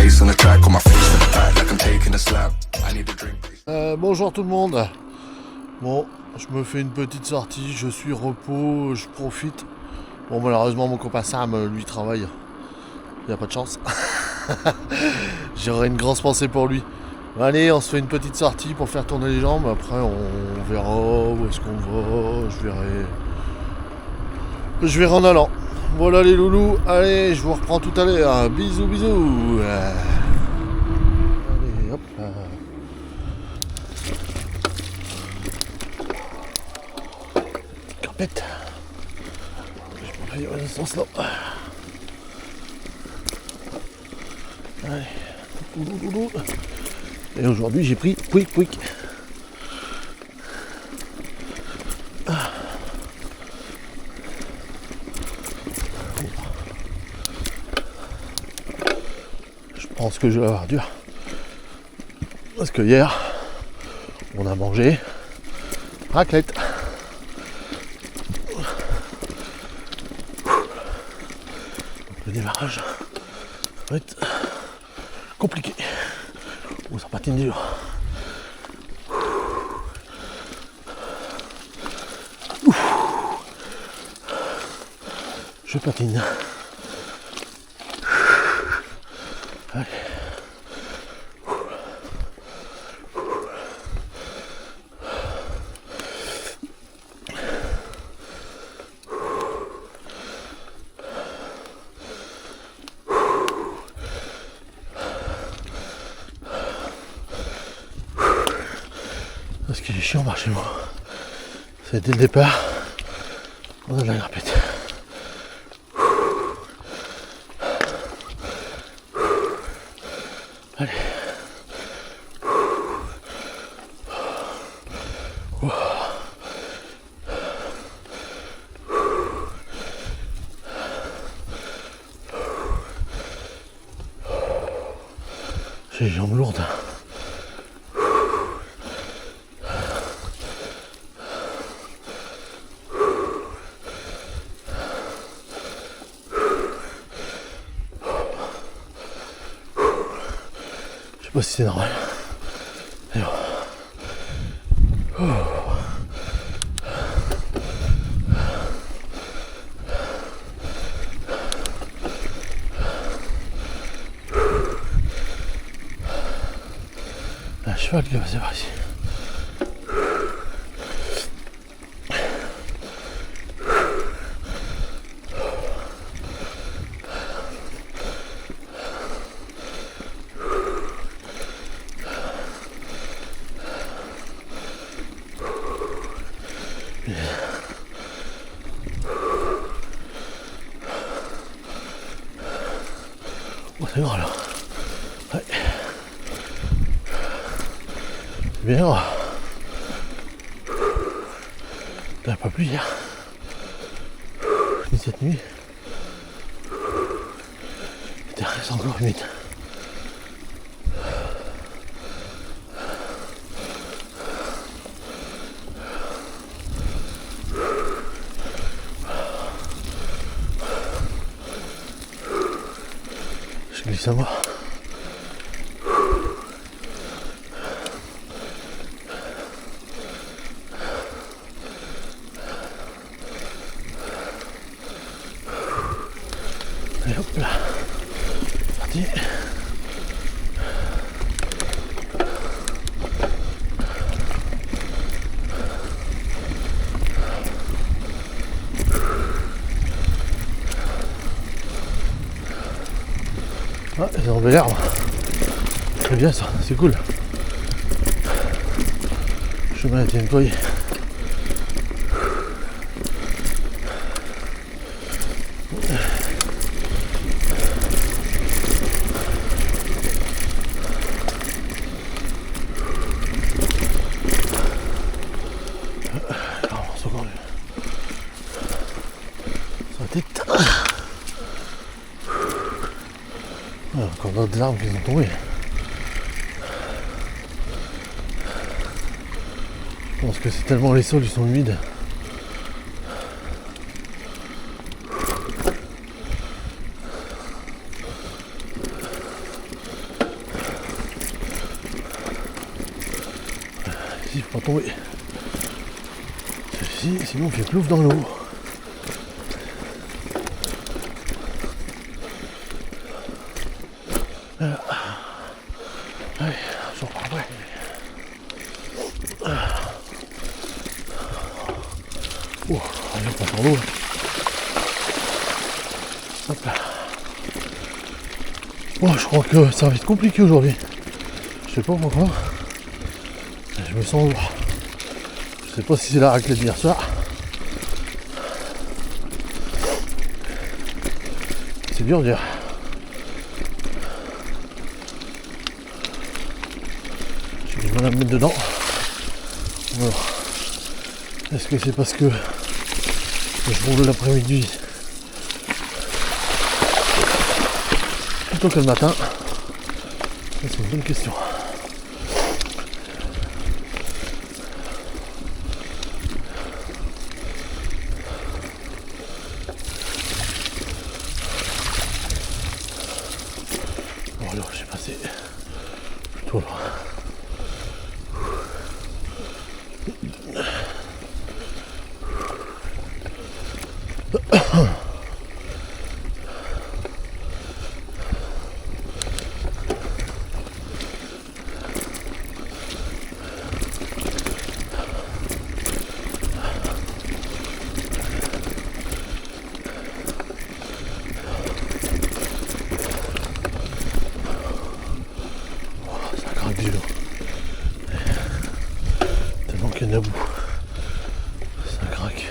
bass on the track, on my face to the back like I'm taking a slap. I need a drink. Bonjour tout le monde. Bon, je me fais une petite sortie, je suis repos, je profite. Bon, malheureusement mon copain Sam, lui travaille. Il n'y a pas de chance. J'aurais une grosse pensée pour lui. Allez, on se fait une petite sortie pour faire tourner les jambes. Après, on verra où est-ce qu'on va. Je verrai en allant. Voilà les loulous. Allez, je vous reprends tout à l'heure. Bisous, bisous. Allez, hop là. Carpette. Je vais aller dans ce sens-là. Allez. Et aujourd'hui j'ai pris Pouic. Je pense que je vais avoir dur. Parce que hier, on a mangé raclette. Le démarrage va être compliqué. Oh, ça patine dur. Je patine. Allez. Ce qui est chiant par chez moi, c'est dès le départ, on a de la grappette. Allez. J'ai les jambes lourdes. Je sais pas si c'est normal. Alors. Un cheval qui va passer par ici. Oh, c'est grand là. Ouais. C'est bien là. Il n'a pas plu hier. Ni cette nuit. C'était encore humide. Je glisse à moi. Et hop là. Parti. Ah, ils ont de l'herbe. C'est bien ça, c'est cool. Le chemin a été nettoyé. Encore d'autres arbres qui sont tombés. Je pense que c'est tellement les sols ils sont humides. tomber. Celle-ci, sinon on fait plouf dans l'eau. Voilà. Allez, je repars après. Oh, allez, on passe en l'eau. Hop là. Bon, je crois que ça va être compliqué aujourd'hui. Je sais pas pourquoi. Je me sens lourd. Je sais pas si c'est la raclette d'hier soir. C'est dur à dire. J'ai du mal à me mettre dedans. Alors, est-ce que c'est parce que je roule l'après-midi plutôt que le matin? C'est une bonne question. Bon alors j'ai passé plutôt loin. Tellement qu'il y en a bout. Ça craque.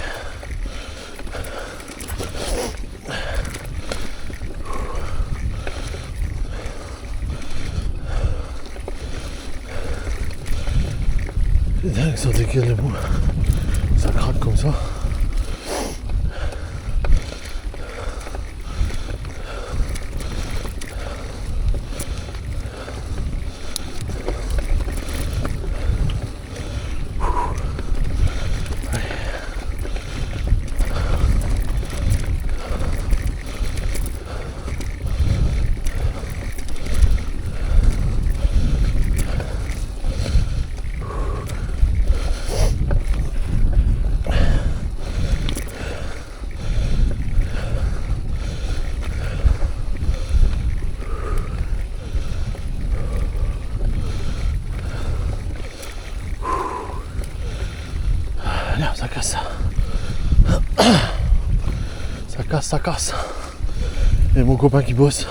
C'est dingue ça dès qu'il y a de bout. Ça craque comme ça. Merde, ça casse. Ça casse, ça casse. Et mon copain qui bosse.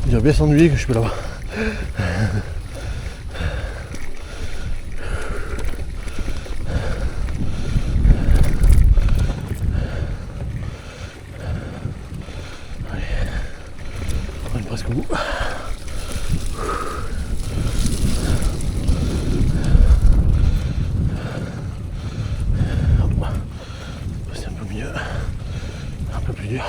Il va bien s'ennuyer que je suis là-bas. Allez. On est presque au bout. C'est un peu mieux. Un peu plus dur.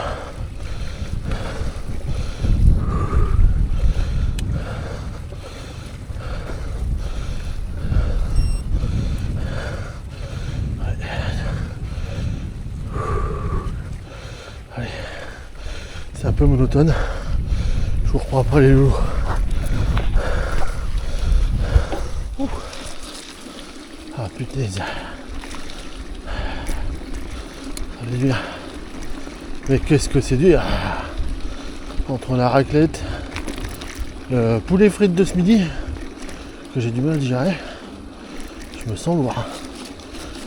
Allez. C'est un peu monotone. Je vous reprends après les loups. Ah putain, ça fait dur. Mais qu'est-ce que c'est dur. Entre la raclette, le poulet frites de ce midi, que j'ai du mal à digérer, je me sens lourd.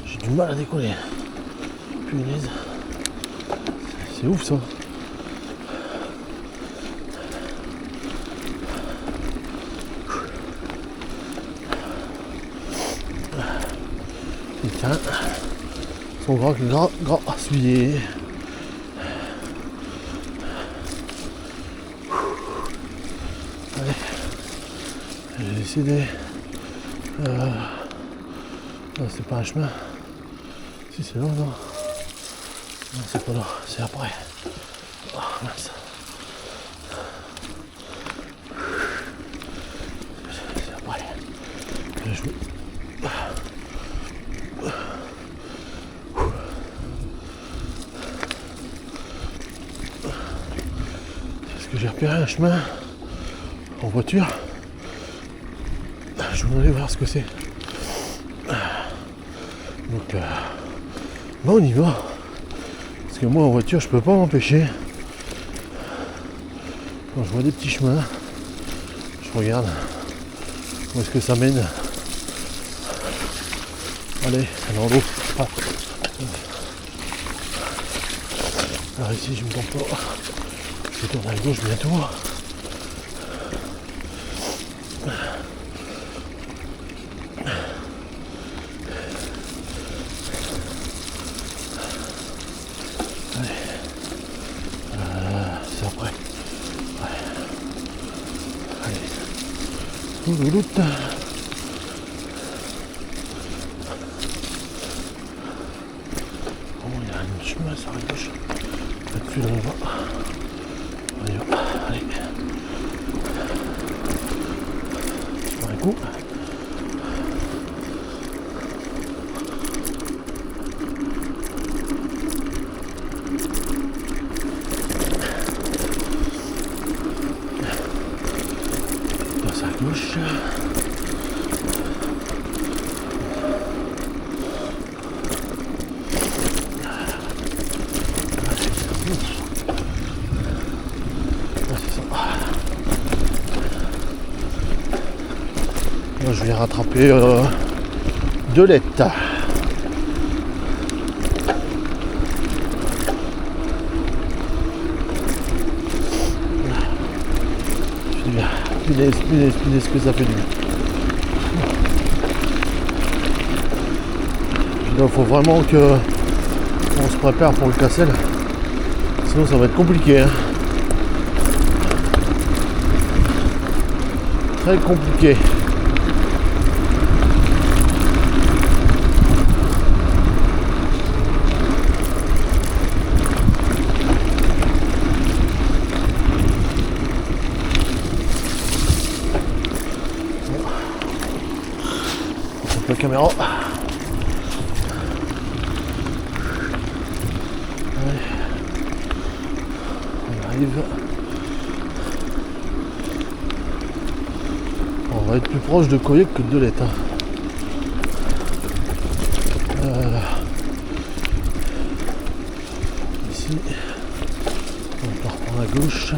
J'ai du mal à décoller. Punaise. C'est ouf ça. Putain. Ils sont gras souillés. Allez. J'ai décidé. Non, c'est pas un chemin. Si c'est là, non. Non, c'est pas là, c'est après. Oh, mince. C'est après. Là, je... Est-ce que j'ai repéré un chemin en voiture. Je voudrais aller voir ce que c'est. Donc on y va. Parce que moi en voiture je peux pas m'empêcher. Quand je vois des petits chemins, je regarde où est-ce que ça mène. Allez, dans l'eau. Ah. Alors ici je me trompe pas. Je tourne à gauche bientôt. C'est après. Ouais. Allez. Oulouloute. Oh, il y a un chemin sur la gauche. Là-dessus, là, on va. On y va. Allez. Un coup. Passe à gauche. Moi, je vais rattraper de l'ETA. Punaise que ça fait du bien. Il faut vraiment que on se prépare pour le Cassel. Sinon ça va être compliqué. Hein. Très compliqué. La caméra. Allez. On arrive. On va être plus proche de Coyec que de Delette. Ici, on part par la gauche.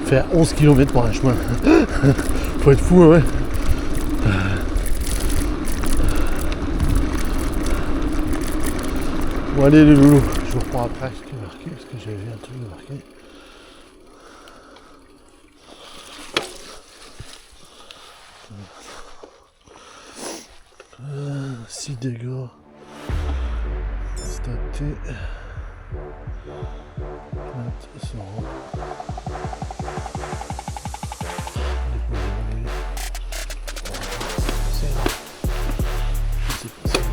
Faire 11 km pour un chemin. Faut être fou, ouais. Bon allez les loulous, je vous reprends après ce qui est marqué, parce que j'avais vu un truc marqué. Si dégâts constatés. Plainte seront déposées.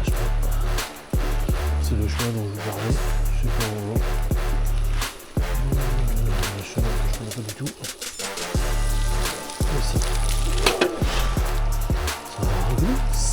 C'est le chemin dont je vous parlais. Je sais pas où on va. Le chemin que je connais pas du tout. Ici. Ça reglisse.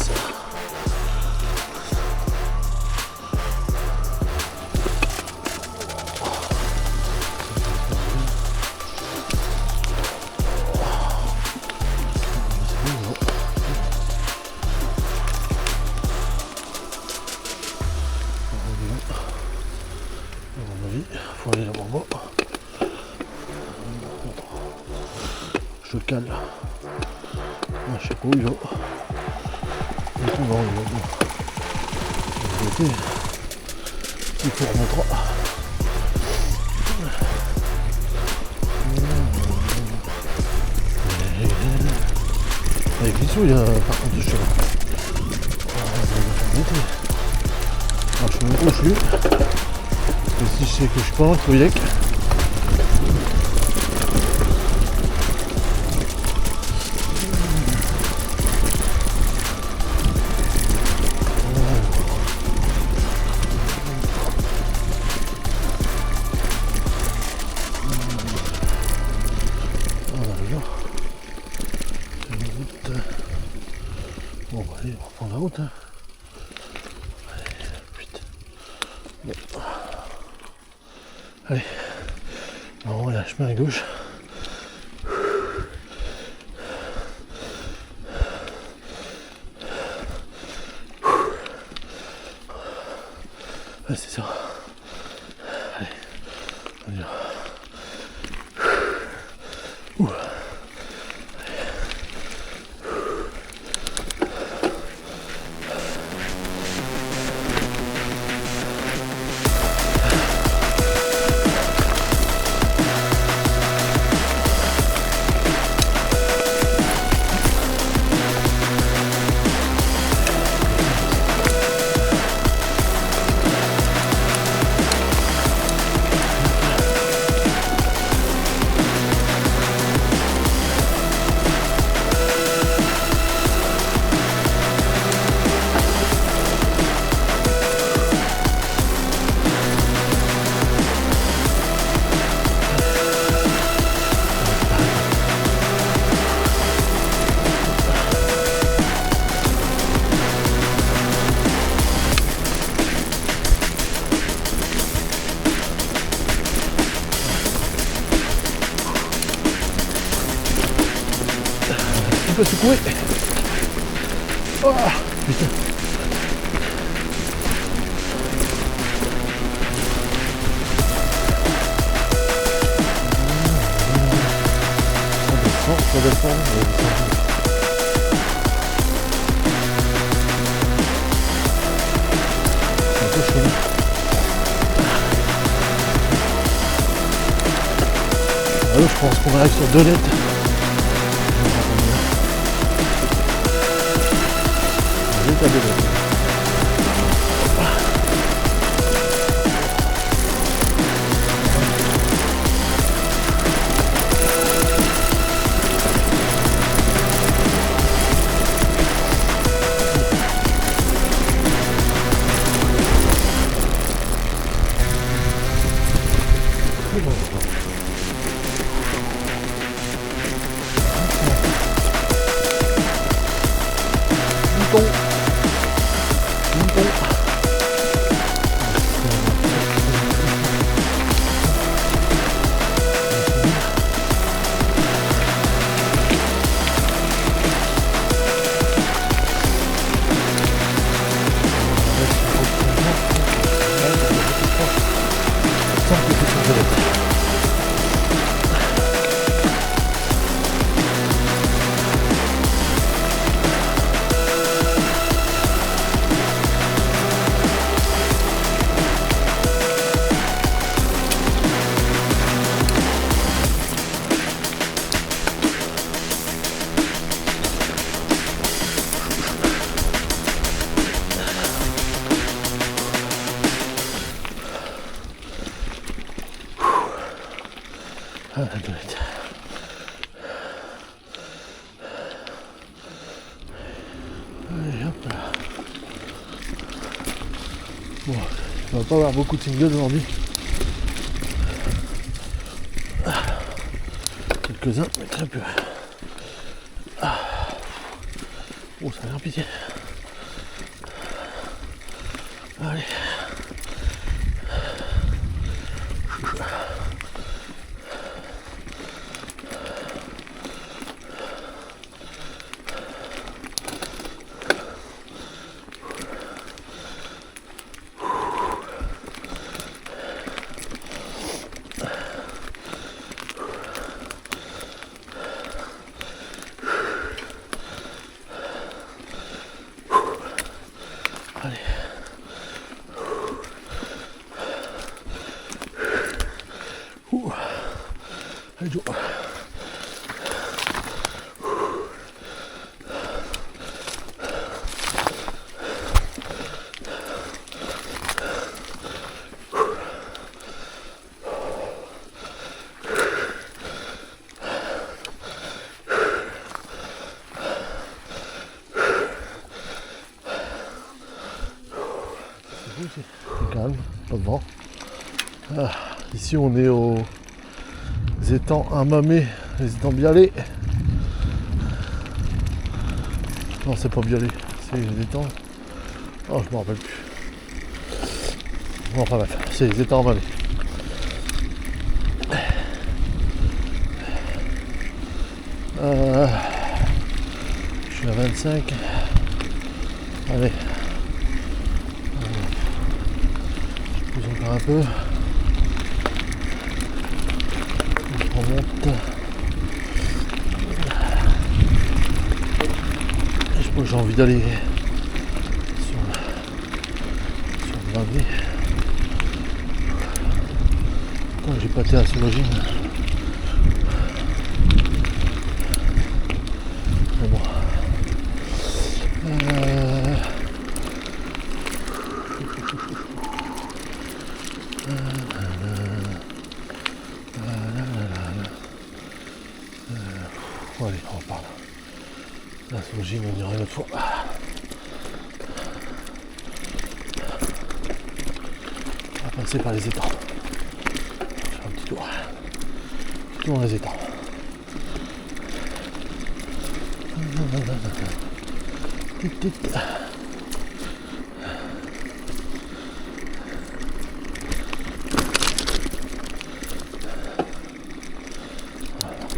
Faut aller là-bas. Je cale. Je sais pas où il va. Et tout va où il va. Il faut remontrer. Avec les sous, il y a par contre du chemin. Alors je me mets où je suis. Et si je sais que je suis pas en Coyec. Allez, on reprend la route. Hein. Allez, vite. Bon. Allez. Alors, là, chemin à gauche. Ouais, c'est ça. Allez, on y va. Ouh. Un peu secoué. Oh putain. Ça descend. C'est un peu chaud. Alors je pense qu'on arrive sur 2 lettres. À 2 lettres. Ah, la toilette. Allez, hop là. Bon, on va pas avoir beaucoup de singles aujourd'hui. Quelques-uns, mais très peu. Ah. Oh, ça a l'air pitié. Allez. Allez. Allez, Joe. C'est calme, pas de vent. Ah, ici on est aux étangs Amamé, les étangs Bialé. Non, c'est pas Bialé, c'est les étangs. Oh, je m'en rappelle plus. Bon, enfin bref, c'est les étangs en vallée. Je suis à 25. Allez. Je pousse encore un peu. On remonte. Je pense que j'ai envie d'aller sur le gravier. Quand j'ai pâté à Sologine. Mais bon. Bon, allez, on repart. La Sologine, on ira une autre fois. On va passer par les étangs. Faire un petit tour. Tour dans les étangs.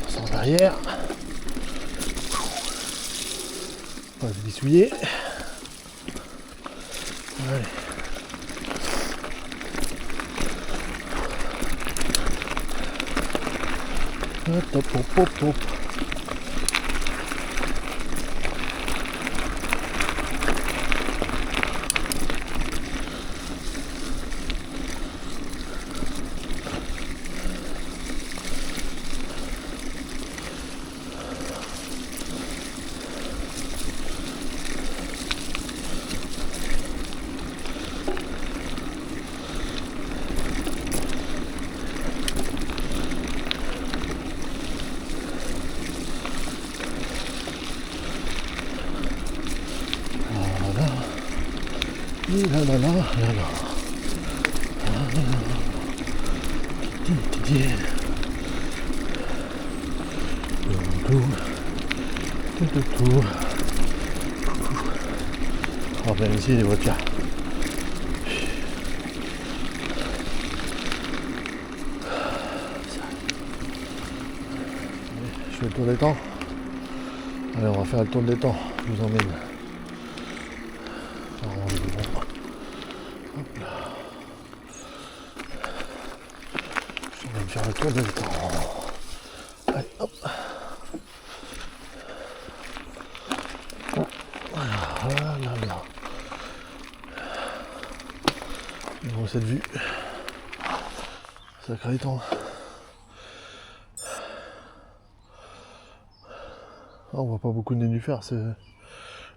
Sans barrière. On va se dissouiller. Allez. Hop, hop, hop, hop. Là là là là là. Tout. On va ici les voitures. Je fais le tour des temps. Allez, on va faire le tour des temps. Je vous emmène. Hop là. Je vais me faire le tour des temps. Allez, hop. Voilà, là. Bon, cette vue. Sacré temps. On voit pas beaucoup de nénuphars, c'est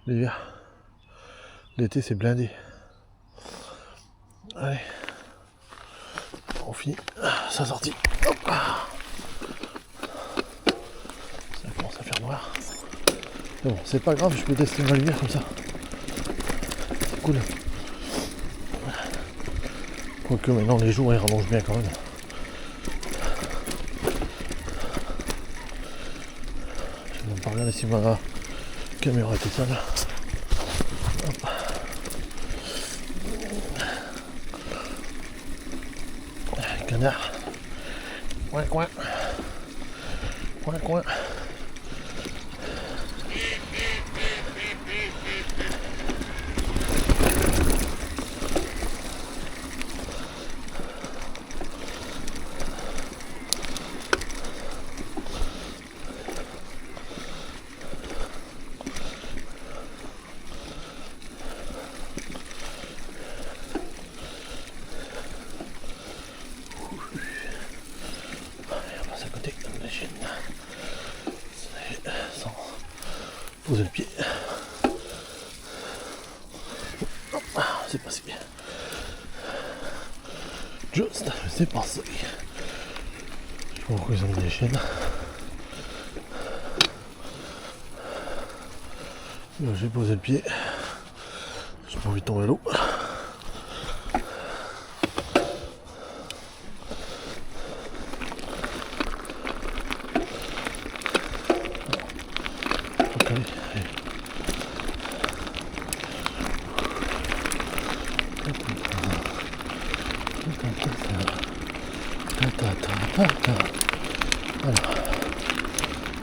l'hiver. L'été c'est blindé. Allez. On finit sa sortie. Hop. Ça commence à faire noir. Mais bon, c'est pas grave, je peux tester ma lumière comme ça. C'est cool. Quoique maintenant les jours ils rallongent bien quand même. Je vais même pas regarder si ma caméra était sale. Hop. Canard. Coin. Poser le pied. C'est passé. Juste, c'est passé. Je sais pas pourquoi ils ont mis des chaînes. Là, j'ai posé le pied. J'ai pas envie de tomber à l'eau.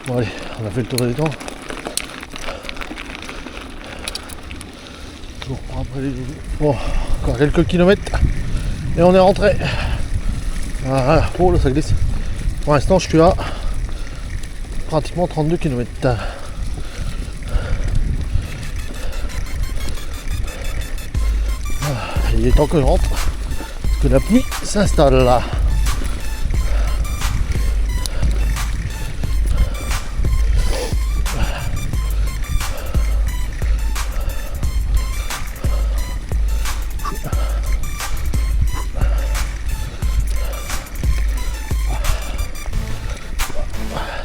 Bon allez, on a fait le tour des temps. Je vous reprends après les doudous. Bon, encore quelques kilomètres et on est rentré. Voilà, oh là ça glisse. Pour l'instant je suis à pratiquement 32 km. Il est temps que je rentre parce que la pluie s'installe là.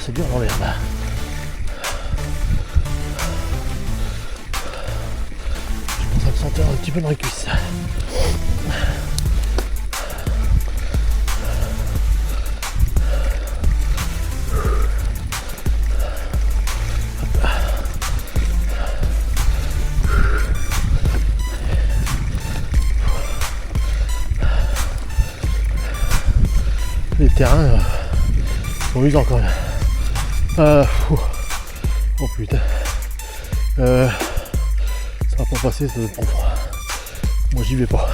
C'est dur dans l'herbe. Je commence à me sentir un petit peu dans les cuisses. Les terrains sont usants quand même. Oh putain. Ça va pas passer, ça va être profond. Moi j'y vais pas.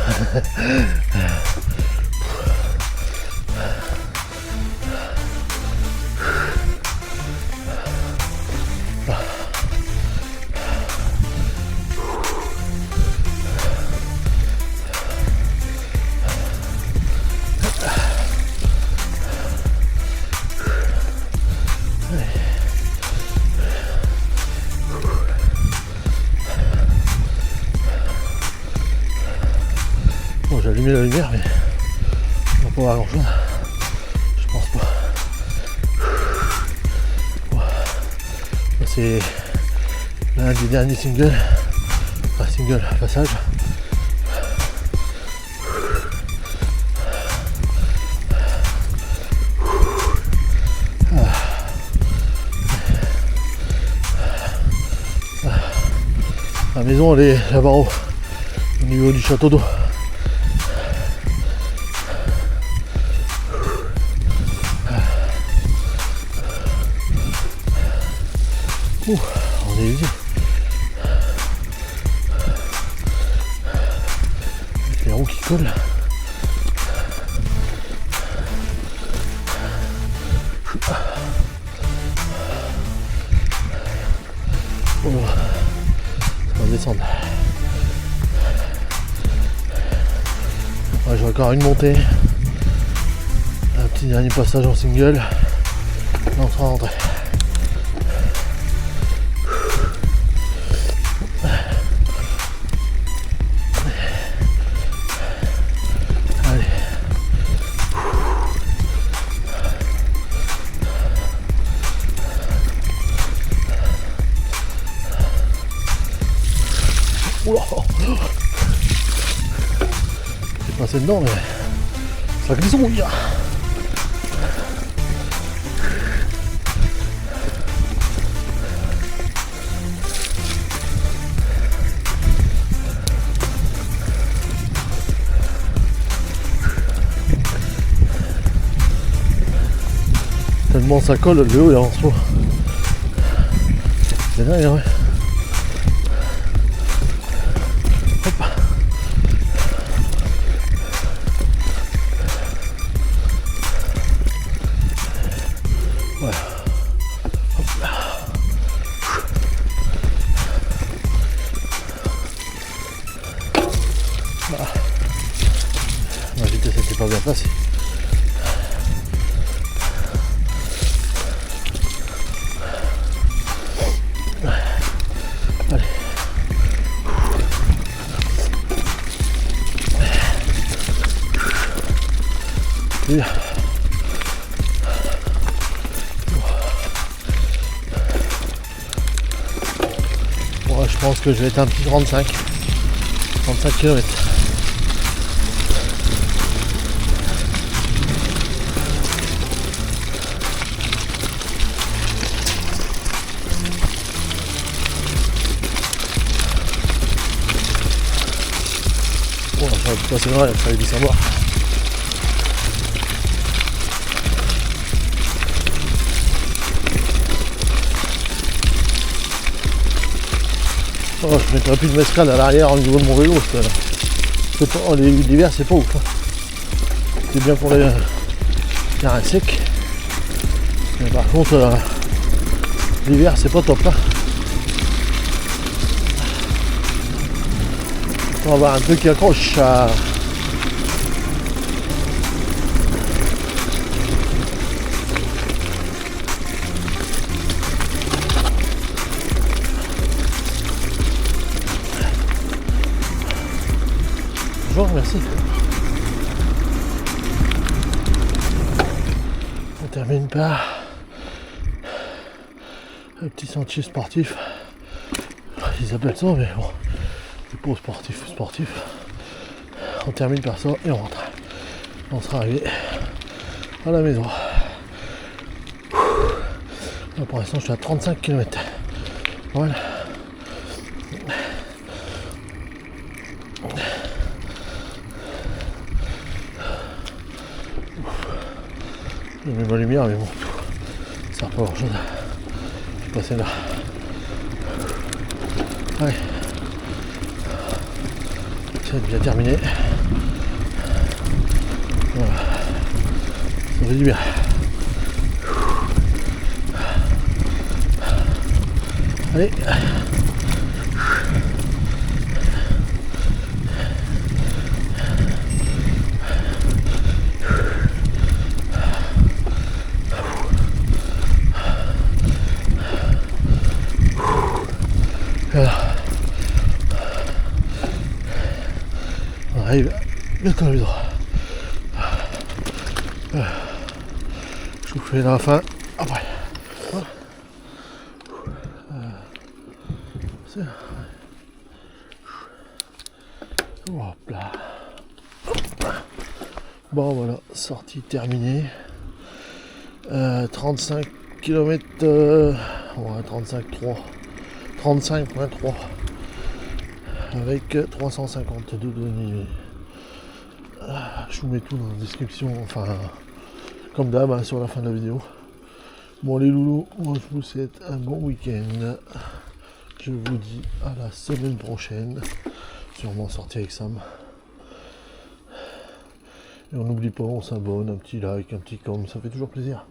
Bon, j'ai allumé la lumière, mais on va pas voir grand chose. Je pense pas. Bon. C'est l'un des derniers singles. Enfin, single passage. La maison elle est là-bas au niveau du château d'eau. On est usé. Avec les roues qui collent. Oh, ça va descendre. Ouais, j'ai encore une montée. Un petit dernier passage en single. Là on sera rentré. Oula, c'est passé dedans mais ça glisouille. Tellement ça colle, le haut il avance pas. C'est dingue, ouais. La vitesse n'était pas bien placée. Allez. Bien. Bon, je pense que je vais être un petit 35 km. Bon, ça va passer loin, ça va être sans boire. Oh, je mettrai plus de mesclade à l'arrière au niveau de mon vélo. L'hiver c'est pas ouf. Hein. C'est bien pour les terrains secs. Mais par contre, l'hiver c'est pas top. Hein. On va avoir un truc qui accroche. Bonjour, merci. On termine par un petit sentier sportif. Ils appellent ça, mais bon, c'est pas sportif. On termine par ça et on rentre. On sera arrivé à la maison. Là, pour l'instant, je suis à 35 km. Voilà. Je mets ma lumière, mais bon, ça sert pas grand chose. Je suis passé là. Ouais. C'est déjà terminé. Voilà. Ça fait du bien. Allez. Voilà. On arrive bientôt à la maison. Je vous fais la fin après. Hop là. Bon voilà, sortie terminée. 35 km, ouais, 35.3 avec 352 données. Je vous mets tout dans la description, enfin comme d'hab hein, sur la fin de la vidéo. Bon les loulous, moi je vous souhaite un bon week-end. Je vous dis à la semaine prochaine. Sûrement sortir avec Sam. Et on n'oublie pas, on s'abonne, un petit like, un petit com, ça fait toujours plaisir.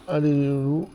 Allez les loulous,